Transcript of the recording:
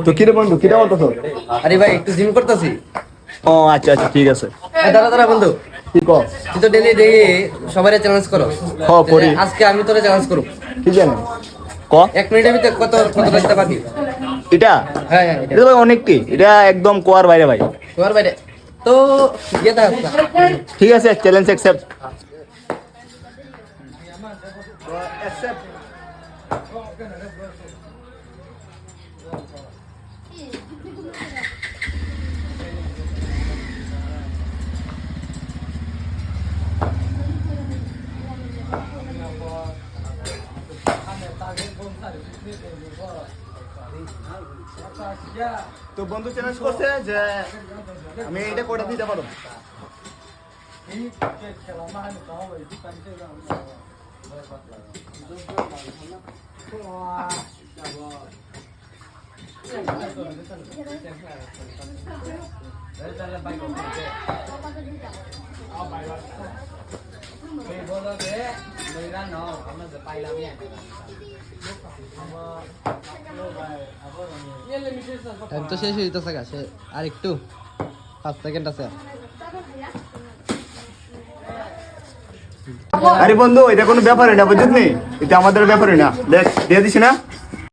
তো কিরে বন্ধু কিটা বলতেছ? আরে ভাই একটু জিম করতেছি। ও আচ্ছা আচ্ছা ঠিক আছে। দাঁড়া দাঁড়া বন্ধু, কি কর? তুই তো ডেলি ডেলি সবাই চ্যালেঞ্জ করো। হ্যাঁ করি। আজকে আমি তোরে চ্যালেঞ্জ করব। কি জানি ক 1 মিনিটের ভিতরে কত রাখতে পারবি? এটা হ্যাঁ হ্যাঁ এটা ভাই অনেকটি, এটা একদম কোয়ার বাইরে ভাই। তোমার বাইরে তো ইয়ে থাক না। ঠিক আছে চ্যালেঞ্জ অ্যাকসেপ্ট। তো বন্ধু চ্যালেঞ্জ করছে যে আমি এটা কোটা দিতে পারো। টাইম তো শেষ হইতেছে গা, আর একটু 5 সেকেন্ড আছে। আরে বন্ধু এটা কোনো ব্যাপারই না, বুঝছিস নি? এটা আমাদের ব্যাপারই না। দেখ দিয়ে দিছি না।